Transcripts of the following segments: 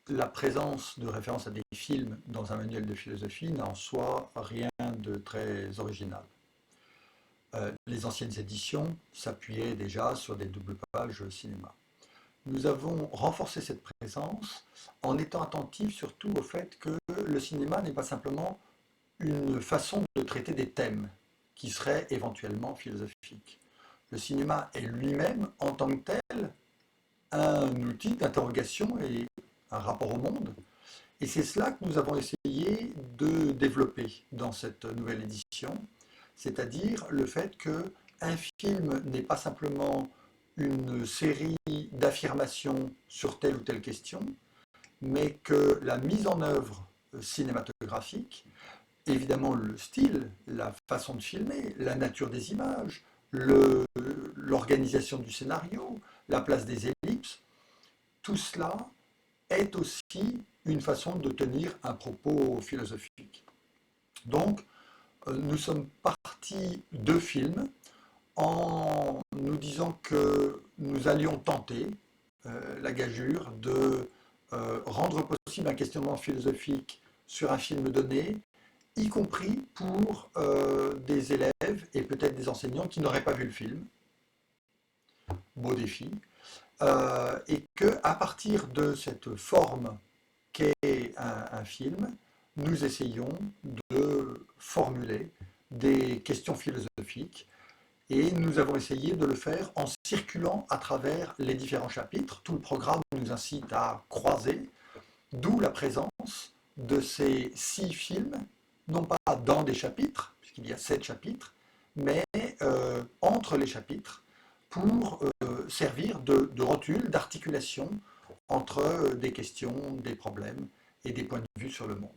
la présence de références à des films dans un manuel de philosophie n'a en soi rien de très original. Les anciennes éditions s'appuyaient déjà sur des doubles pages cinéma. Nous avons renforcé cette présence en étant attentifs surtout au fait que le cinéma n'est pas simplement une façon de traiter des thèmes qui seraient éventuellement philosophiques. Le cinéma est lui-même, en tant que tel, un outil d'interrogation et un rapport au monde. Et c'est cela que nous avons essayé de développer dans cette nouvelle édition, c'est-à-dire le fait qu'un film n'est pas simplement une série d'affirmations sur telle ou telle question, mais que la mise en œuvre cinématographique, évidemment le style, la façon de filmer, la nature des images, l'organisation du scénario, la place des ellipses, tout cela est aussi une façon de tenir un propos philosophique. Donc, nous sommes partis de films en nous disant que nous allions tenter la gageure de rendre possible un questionnement philosophique sur un film donné, y compris pour des élèves et peut-être des enseignants qui n'auraient pas vu le film. Beau défi. Et qu'à partir de cette forme qu'est un film, nous essayons de formuler des questions philosophiques et nous avons essayé de le faire en circulant à travers les différents chapitres. Tout le programme nous incite à croiser, d'où la présence de ces 6 films, non pas dans des chapitres, puisqu'il y a 7 chapitres, mais entre les chapitres, pour servir de rotule, d'articulation entre des questions, des problèmes et des points de vue sur le monde.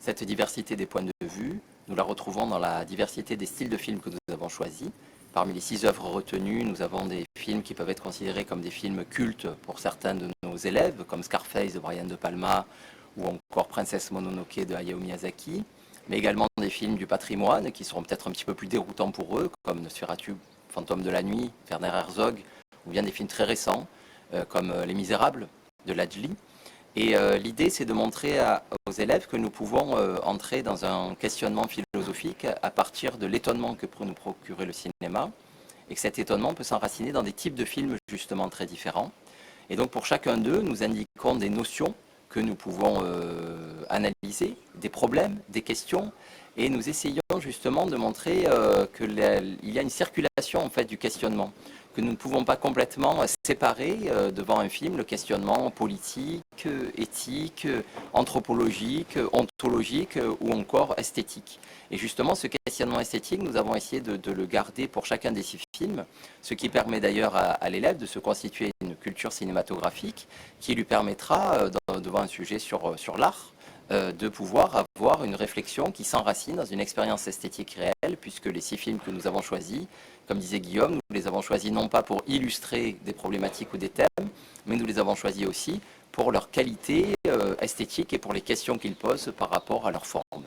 Cette diversité des points de vue, nous la retrouvons dans la diversité des styles de films que nous avons choisis. Parmi les 6 œuvres retenues, nous avons des films qui peuvent être considérés comme des films cultes pour certains de nos élèves, comme Scarface de Brian De Palma ou encore Princesse Mononoke de Hayao Miyazaki, mais également des films du patrimoine qui seront peut-être un petit peu plus déroutants pour eux, comme Nosferatu, Fantôme de la nuit, Werner Herzog, ou bien des films très récents, comme Les Misérables de Ladjli. Et l'idée, c'est de montrer aux élèves que nous pouvons entrer dans un questionnement philosophique à partir de l'étonnement que peut nous procurer le cinéma, et que cet étonnement peut s'enraciner dans des types de films justement très différents. Et donc pour chacun d'eux, nous indiquons des notions que nous pouvons analyser, des problèmes, des questions, et nous essayons justement de montrer qu'il y a une circulation en fait du questionnement, que nous ne pouvons pas complètement séparer devant un film le questionnement politique, éthique, anthropologique, ontologique ou encore esthétique. Et justement, ce questionnement esthétique, nous avons essayé de le garder pour chacun des 6 films, ce qui permet d'ailleurs à l'élève de se constituer une culture cinématographique qui lui permettra, devant un sujet sur l'art, de pouvoir avoir une réflexion qui s'enracine dans une expérience esthétique réelle, puisque les 6 films que nous avons choisis, comme disait Guillaume, nous les avons choisis non pas pour illustrer des problématiques ou des thèmes, mais nous les avons choisis aussi pour leur qualité esthétique et pour les questions qu'ils posent par rapport à leur forme.